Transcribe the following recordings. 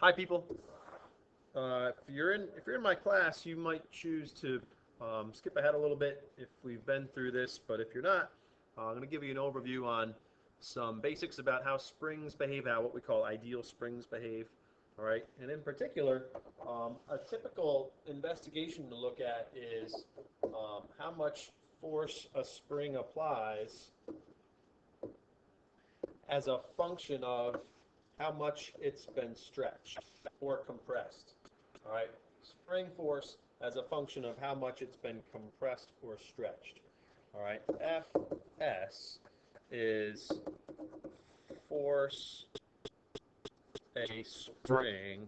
Hi, people. If you're in my class, you might choose to skip ahead a little bit if we've been through this. But if you're not, I'm going to give you an overview on some basics about how springs behave, how what we call ideal springs behave. All right, and in particular, a typical investigation to look at is how much force a spring applies as a function of how much it's been stretched or compressed. All right, spring force as a function of how much it's been compressed or stretched. All right, Fs is force a spring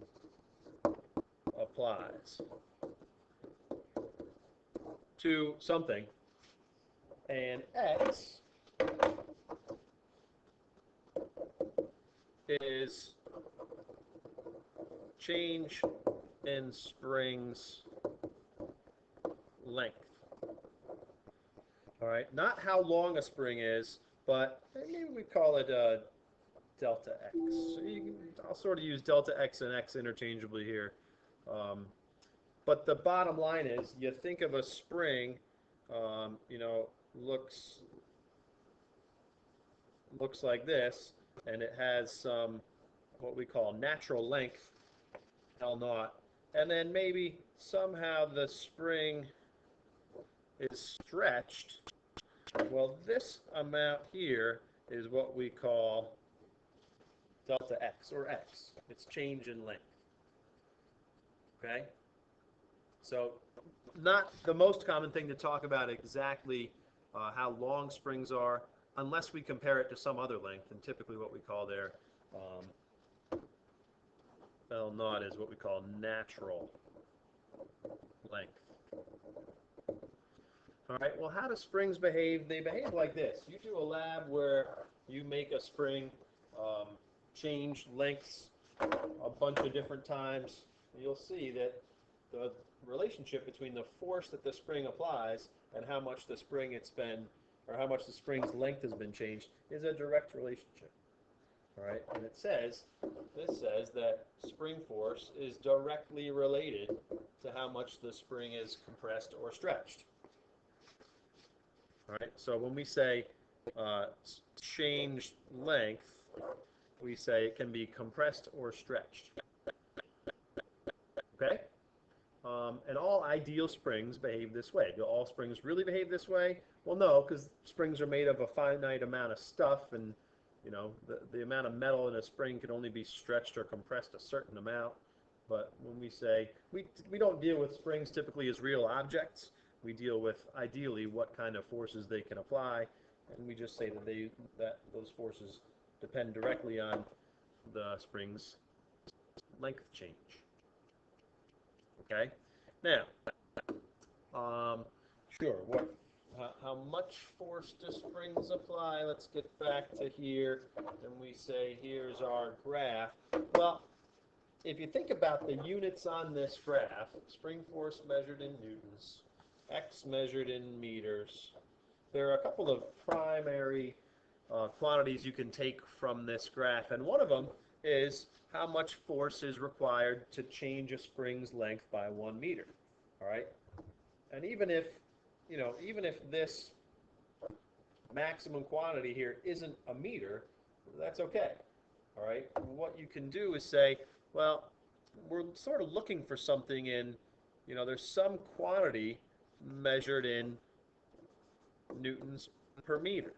applies to something, and X is change in spring's length. All right, not how long a spring is, but maybe we call it delta x. So I'll sort of use delta x and x interchangeably here. Um, but the bottom line is, you think of a spring, you know, looks like this, and it has some what we call natural length, L naught, and then maybe somehow the spring is stretched. Well, this amount here is what we call delta x, or x. It's change in length. Okay? So not the most common thing to talk about exactly how long springs are, unless we compare it to some other length, and typically what we call their L naught is what we call natural length. All right, well, how do springs behave? They behave like this. You do a lab where you make a spring change lengths a bunch of different times. You'll see that the relationship between the force that the spring applies and how much the spring it's been, or how much the spring's length has been changed, is a direct relationship. All right, and this says that spring force is directly related to how much the spring is compressed or stretched. All right, so when we say change length, we say it can be compressed or stretched. Okay? And all ideal springs behave this way. Do all springs really behave this way? Well, no, because springs are made of a finite amount of stuff, and you know the amount of metal in a spring can only be stretched or compressed a certain amount. But when we say we don't deal with springs typically as real objects, we deal with ideally what kind of forces they can apply, and we just say that those forces depend directly on the spring's length change. Okay, now, sure, how much force do springs apply? Let's get back to here, and we say here's our graph. Well, if you think about the units on this graph, spring force measured in newtons, x measured in meters, there are a couple of primary quantities you can take from this graph, and one of them is how much force is required to change a spring's length by 1 meter. All right, and even if this maximum quantity here isn't a meter, that's okay. All right, what you can do is say, well, we're sort of looking for something in, there's some quantity measured in newtons per meter,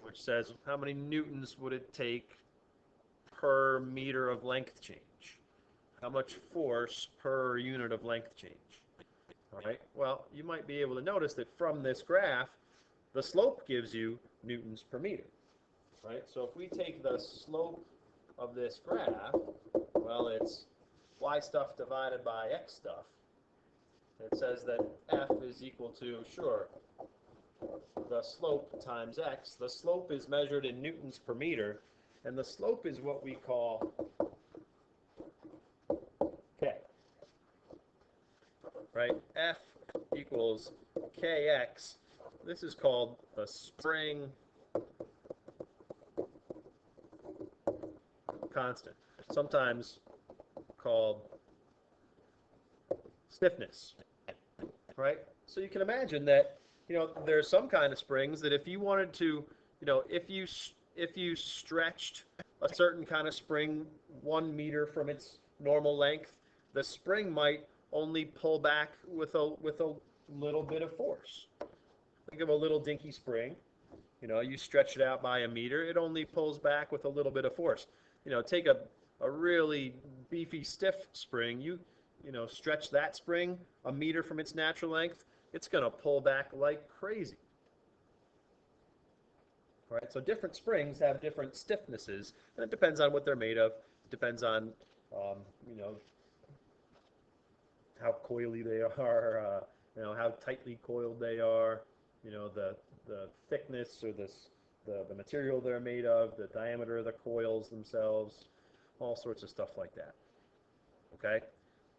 which says how many newtons would it take per meter of length change? How much force per unit of length change? All right, well, you might be able to notice that from this graph, the slope gives you newtons per meter. Right, so if we take the slope of this graph, well, it's y stuff divided by x stuff. It says that f is equal to, sure, the slope times x. The slope is measured in newtons per meter, and the slope is what we call k. Right? F equals kx. This is called the spring constant. Sometimes called stiffness, right? So you can imagine that, there's some kind of springs that if you wanted to, if you stretched a certain kind of spring 1 meter from its normal length, the spring might only pull back with a little bit of force. Think of a little dinky spring. You stretch it out by a meter, it only pulls back with a little bit of force. Take a really beefy, stiff spring, stretch that spring a meter from its natural length, it's going to pull back like crazy. All right, so different springs have different stiffnesses, and it depends on what they're made of. It depends on, um, you know, how coily they are, how tightly coiled they are, the thickness or the material they're made of, the diameter of the coils themselves, all sorts of stuff like that. Okay?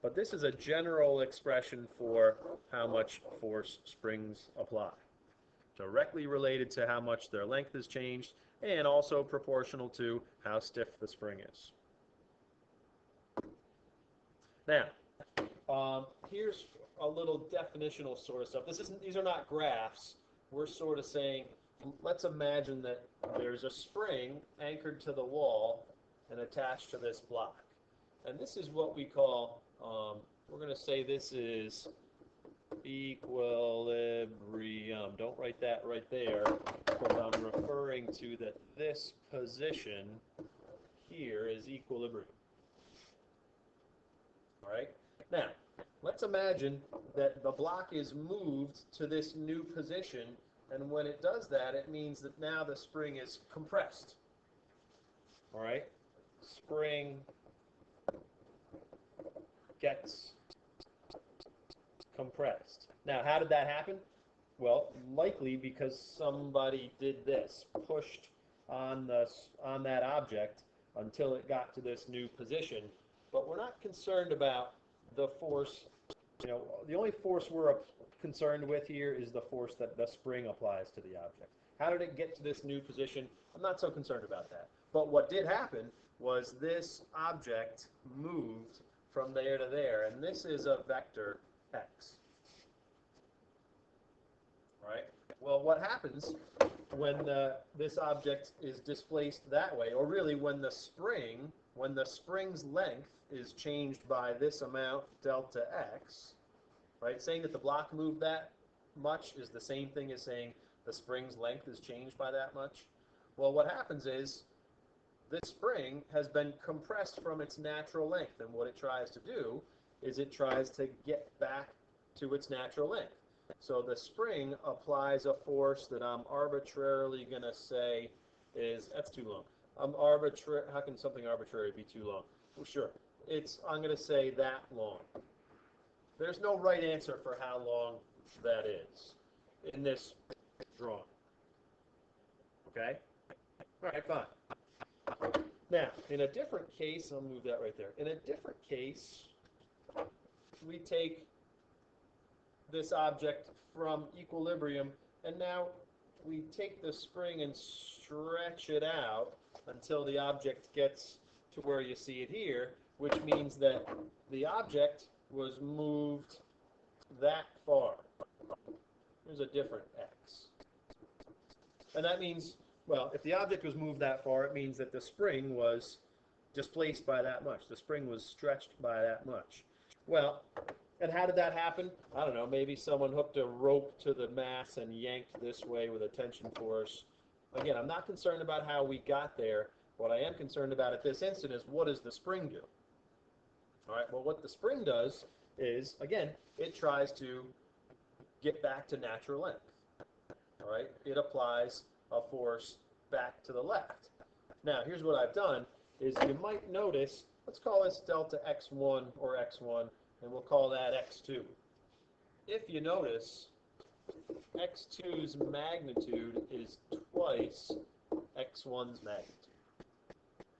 But this is a general expression for how much force springs apply. Directly related to how much their length is changed, and also proportional to how stiff the spring is. Now, here's a little definitional sort of stuff. These are not graphs. We're sort of saying, let's imagine that there's a spring anchored to the wall and attached to this block. And this is what we call, we're going to say this is equilibrium. Don't write that right there, because I'm referring to that this position here is equilibrium. All right? Now, let's imagine that the block is moved to this new position, and when it does that, it means that now the spring is compressed. All right? Spring gets compressed. Now, how did that happen? Well, likely because somebody did this, pushed on that object until it got to this new position. But we're not concerned about the force. The only force we're concerned with here is the force that the spring applies to the object. How did it get to this new position? I'm not so concerned about that. But what did happen was this object moved from there to there, and this is a vector x. Right? Well, what happens when this object is displaced that way, or really when the spring's length is changed by this amount, delta x, right? Saying that the block moved that much is the same thing as saying the spring's length is changed by that much. Well, what happens is this spring has been compressed from its natural length, and what it tries to do is it tries to get back to its natural length. So the spring applies a force that I'm arbitrarily going to say is, that's too long. How can something arbitrary be too long? Well, sure. I'm going to say that long. There's no right answer for how long that is in this drawing. Okay? All right, fine. Now, in a different case, I'll move that right there. In a different case, we take this object from equilibrium, and now we take the spring and stretch it out until the object gets to where you see it here, which means that the object was moved that far. Here's a different x. And that means, well, if the object was moved that far, it means that the spring was displaced by that much. The spring was stretched by that much. Well, and how did that happen? I don't know, maybe someone hooked a rope to the mass and yanked this way with a tension force. Again, I'm not concerned about how we got there. What I am concerned about at this instant is, what does the spring do? All right, well, what the spring does is, again, it tries to get back to natural length. All right, it applies a force back to the left. Now, here's what I've done, is you might notice, let's call this delta x1 or x1, and we'll call that x2. If you notice, x2's magnitude is twice x1's magnitude.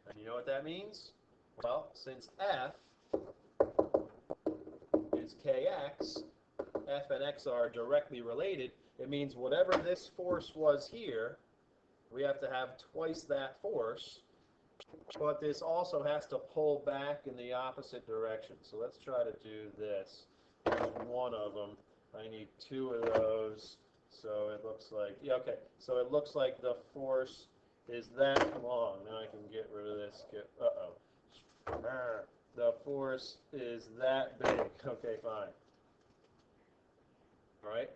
And you know what that means? Well, since F is kx, F and x are directly related, it means whatever this force was here, we have to have twice that force but this also has to pull back in the opposite direction. So let's try to do this. There's one of them. I need two of those. So it looks like, yeah, okay. So it looks like the force is that long. Now I can get rid of this. The force is that big. Okay, fine. All right.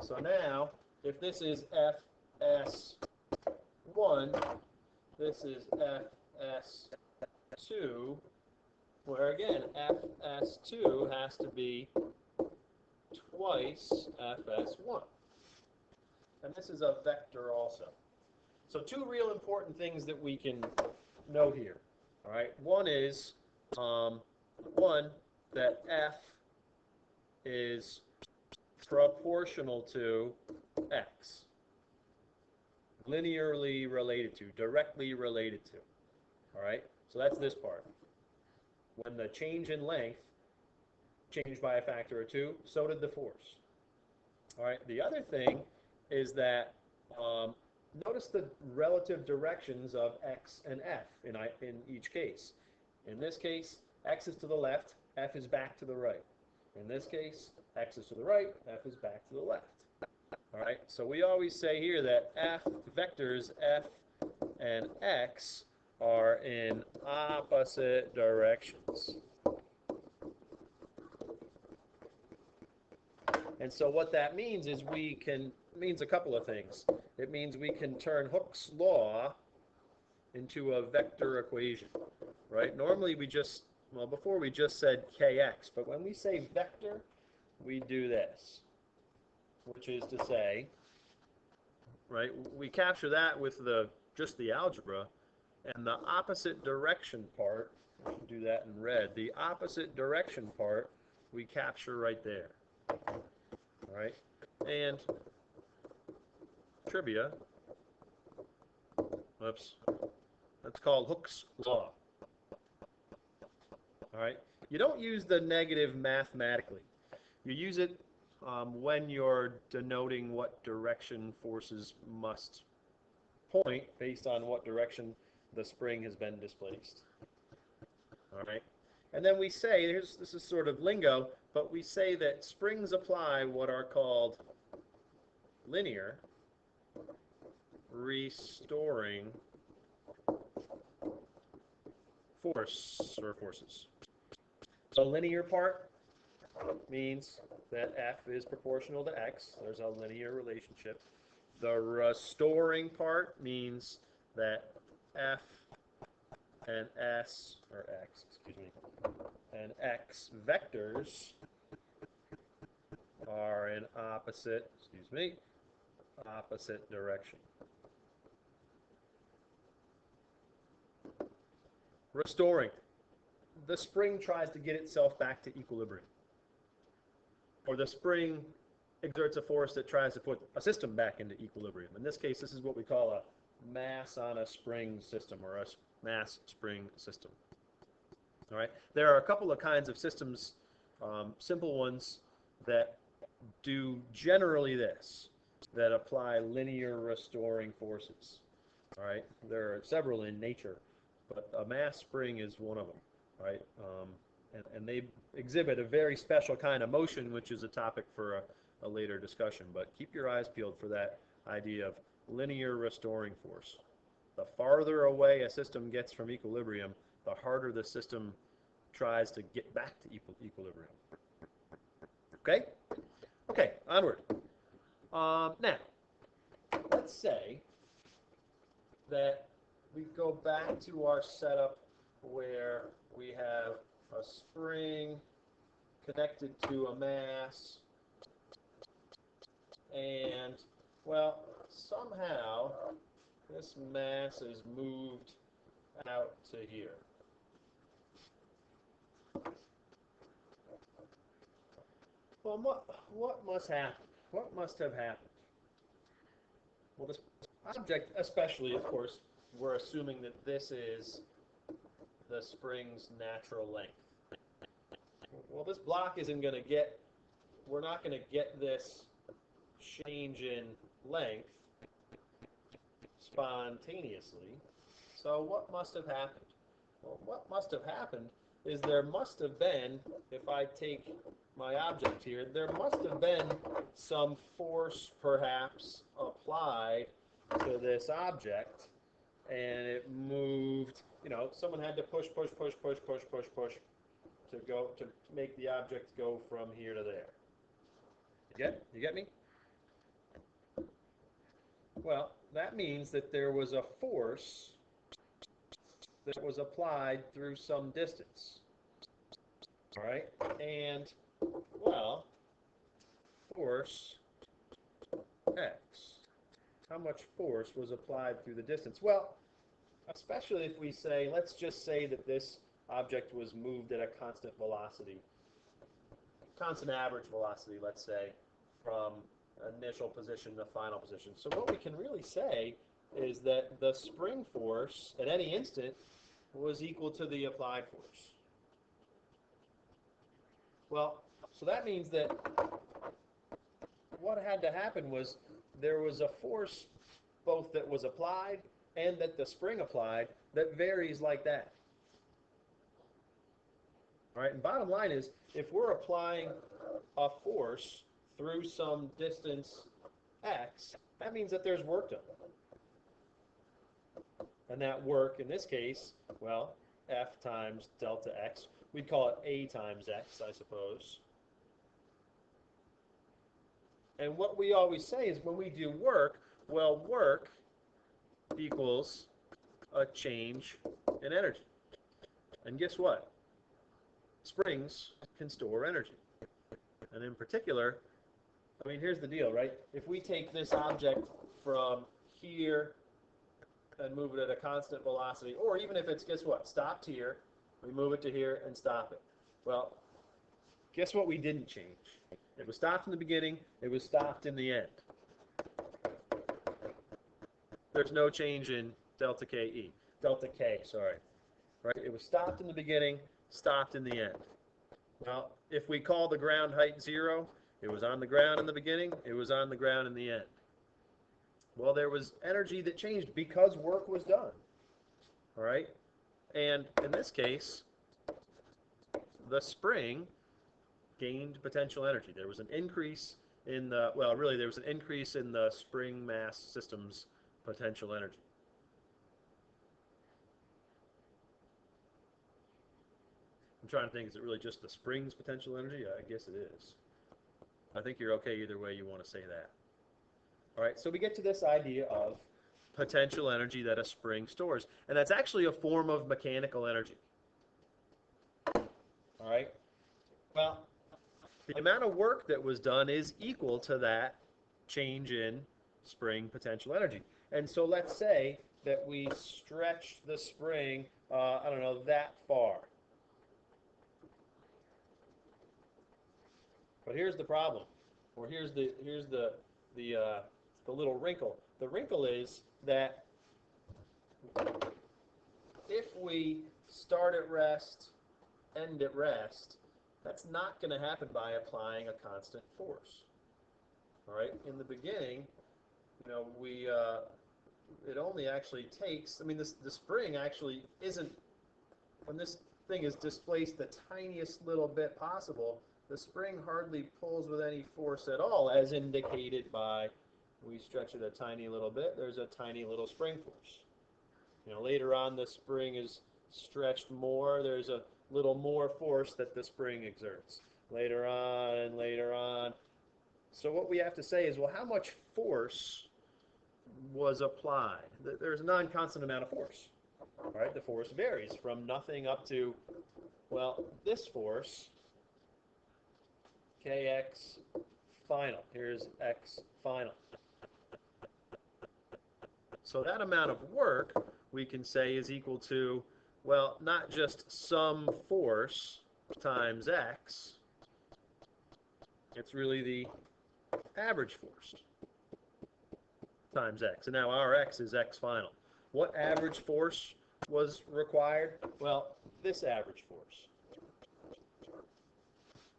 So now, if this is Fs1, this is Fs2, where again, Fs2 has to be twice Fs1. And this is a vector also. So two real important things that we can know here. All right. One is, that F is proportional to X. Linearly related to, directly related to. All right. So that's this part. When the change in length changed by a factor of 2, so did the force. All right. The other thing is that notice the relative directions of X and F in each case. In this case, X is to the left, F is back to the right. In this case, X is to the right, F is back to the left. All right. So we always say here that F vectors F and X are in opposite directions. And so what that means is means a couple of things. It means we can turn Hooke's law into a vector equation, right? Normally before we just said kx, but when we say vector, we do this, which is to say, right, we capture that with just the algebra, and the opposite direction part, I should do that in red, the opposite direction part we capture right there. All right, and trivia, that's called Hooke's law. All right, you don't use the negative mathematically. You use it when you're denoting what direction forces must point based on what direction the spring has been displaced. All right, and then we say, this is sort of lingo, but we say that springs apply what are called linear restoring force or forces. The linear part means that F is proportional to X. There's a linear relationship. The restoring part means that F and S, or X, excuse me, and X vectors are in opposite direction. Restoring. The spring tries to get itself back to equilibrium. Or the spring exerts a force that tries to put a system back into equilibrium. In this case, this is what we call a mass on a spring system, or a mass spring system. All right. There are a couple of kinds of systems, simple ones, that do generally this, that apply linear restoring forces. All right. There are several in nature, but a mass spring is one of them. Right. And they exhibit a very special kind of motion, which is a topic for a later discussion. But keep your eyes peeled for that idea of linear restoring force. The farther away a system gets from equilibrium, the harder the system tries to get back to equilibrium. Okay? Okay, onward. Now, let's say that we go back to our setup where we have a spring connected to a mass, and, well, somehow this mass is moved out to here. Well, what must happen? What must have happened? Well, this object, especially, of course, we're assuming that this is the spring's natural length. Well, this block isn't going to get, we're not going to get this change in length spontaneously. So what must have happened? Well, what must have happened is there must have been, if I take my object here, there must have been some force perhaps applied to this object, and it moved, someone had to push, push, push, push, push, push, push to make the object go from here to there. You get me? Well, that means that there was a force that was applied through some distance. All right? And, well, force X. How much force was applied through the distance? Well, especially if we say, let's just say that this object was moved at a constant velocity, constant average velocity, let's say, from initial position to final position. So what we can really say is that the spring force at any instant was equal to the applied force. Well, so that means that what had to happen was there was a force both that was applied and that the spring applied that varies like that. All right, and bottom line is, if we're applying a force through some distance x, that means that there's work done. And that work, in this case, well, F times delta x. We'd call it A times x, I suppose. And what we always say is when we do work, well, work equals a change in energy. And guess what? Springs can store energy. And in particular, I mean, here's the deal, right? If we take this object from here and move it at a constant velocity, or even if it's, guess what, stopped here, we move it to here and stop it. Well, guess what we didn't change? It was stopped in the beginning, it was stopped in the end. There's no change in delta K, sorry. Right? It was stopped in the beginning, stopped in the end. Well, if we call the ground height 0, it was on the ground in the beginning, it was on the ground in the end. Well, there was energy that changed because work was done. All right? And in this case, the spring gained potential energy. There was an increase in the, well, really there was an increase in the spring mass system's potential energy. I'm trying to think, is it really just the spring's potential energy? I guess it is. I think you're okay either way you want to say that. All right, so we get to this idea of potential energy that a spring stores. And that's actually a form of mechanical energy. All right? Well, the amount of work that was done is equal to that change in spring potential energy. And so let's say that we stretch the spring, I don't know, that far. But here's the problem, or here's the little wrinkle. The wrinkle is that if we start at rest, end at rest, that's not going to happen by applying a constant force. All right. In the beginning, it only actually takes. I mean, the spring actually isn't. When this thing is displaced the tiniest little bit possible, the spring hardly pulls with any force at all, as indicated by, we stretch it a tiny little bit, there's a tiny little spring force. Later on the spring is stretched more, there's a little more force that the spring exerts. Later on and later on. So what we have to say is, well, how much force was applied? There's a non-constant amount of force. All right, the force varies from nothing up to, well, this force, Kx final. Here's x final. So that amount of work we can say is equal to, well, not just some force times x, it's really the average force times x. And now our x is x final. What average force was required? Well, this average force.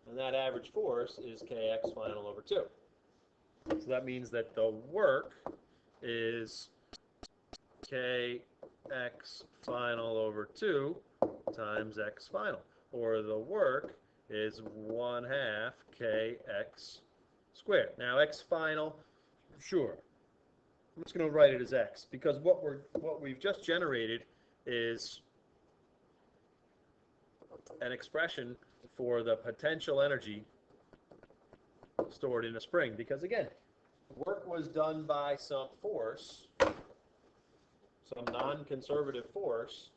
And that average force is Kx final over 2. So that means that the work is kx final over 2 times x final. Or the work is 1/2 kx squared. Now x final, sure. I'm just going to write it as x because what we've just generated is an expression for the potential energy stored in a spring. Because again, work was done by some force, some non-conservative force,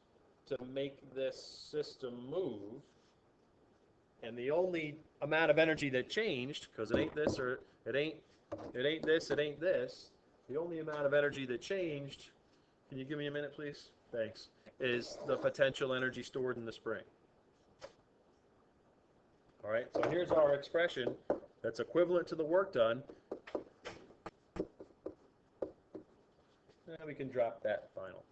to make this system move. And the only amount of energy that changed, because it ain't this or it ain't this, it ain't this. The only amount of energy that changed, can you give me a minute, please? Thanks. Is the potential energy stored in the spring. All right, so here's our expression that's equivalent to the work done. Now we can drop that final.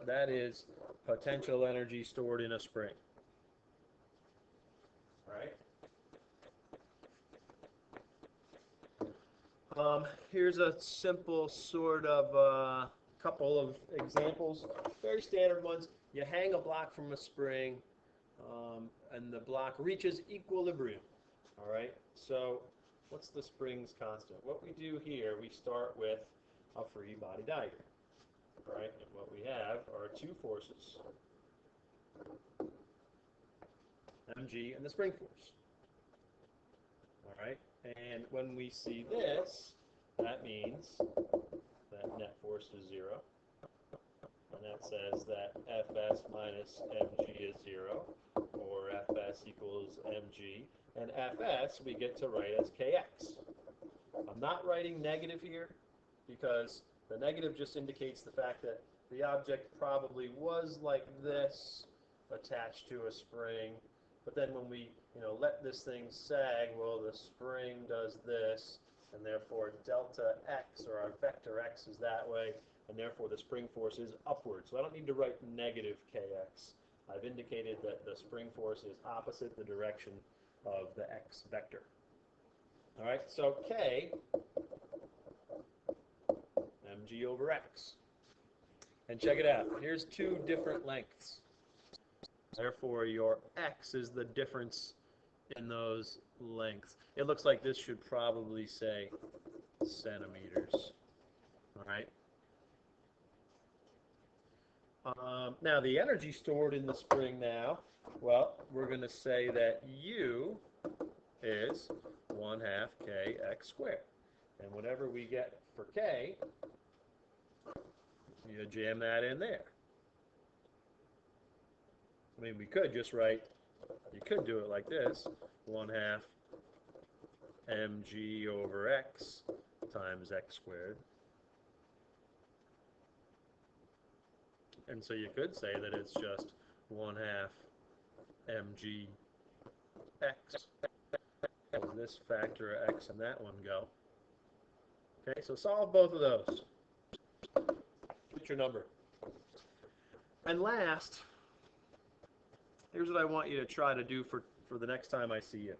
That is potential energy stored in a spring. All right. Here's a simple sort of couple of examples, very standard ones. You hang a block from a spring, and the block reaches equilibrium. All right. So what's the spring's constant? What we do here, we start with a free body diagram. All right. And what we have are two forces, mg and the spring force. All right. And when we see this, that means that net force is 0. And that says that Fs minus mg is 0, or Fs equals mg. And Fs we get to write as kx. I'm not writing negative here because the negative just indicates the fact that the object probably was like this, attached to a spring. But then when we, let this thing sag, well, the spring does this, and therefore delta x, or our vector x, is that way, and therefore the spring force is upward. So I don't need to write negative kx. I've indicated that the spring force is opposite the direction of the x vector. All right, so k, mg over x. And check it out. Here's two different lengths. Therefore, your x is the difference in those lengths. It looks like this should probably say centimeters. All right. Now, the energy stored in the spring now, well, we're going to say that U is 1/2 kx squared. And whatever we get for k, you jam that in there. I mean, we could just write, you could do it like this, 1/2 mg over x times x squared. And so you could say that it's just 1/2 mg x. So this factor of x and that one go. Okay, so solve both of those. Get your number. And last, here's what I want you to try to do for the next time I see you.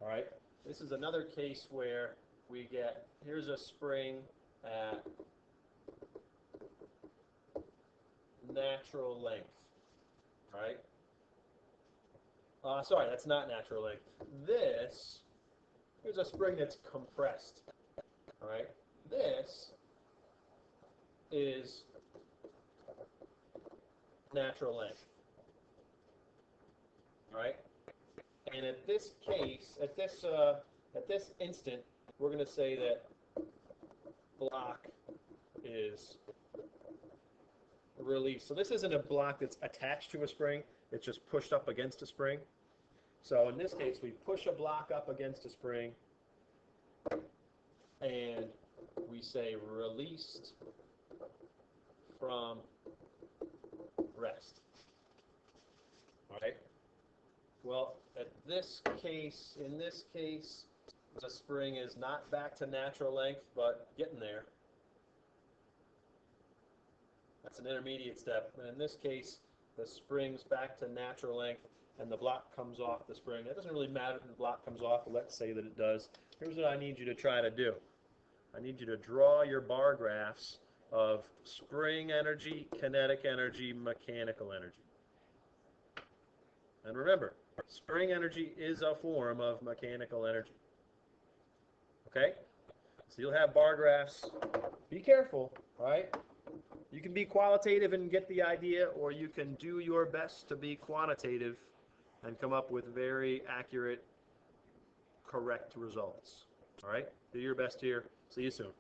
All right? This is another case where we get, here's a spring at natural length. All right? Sorry, that's not natural length. Here's a spring that's compressed. All right? This is natural length. All right? And at this case, at this instant, we're going to say that block is released. So this isn't a block that's attached to a spring. It's just pushed up against a spring. So in this case, we push a block up against a spring, and we say released from rest. All right? Well, in this case, the spring is not back to natural length, but getting there. That's an intermediate step. And in this case, the spring's back to natural length, and the block comes off the spring. It doesn't really matter if the block comes off, but let's say that it does. Here's what I need you to try to do. I need you to draw your bar graphs of spring energy, kinetic energy, mechanical energy. And remember, spring energy is a form of mechanical energy. Okay? So you'll have bar graphs. Be careful, right? You can be qualitative and get the idea, or you can do your best to be quantitative and come up with very accurate, correct results. All right? Do your best here. See you soon.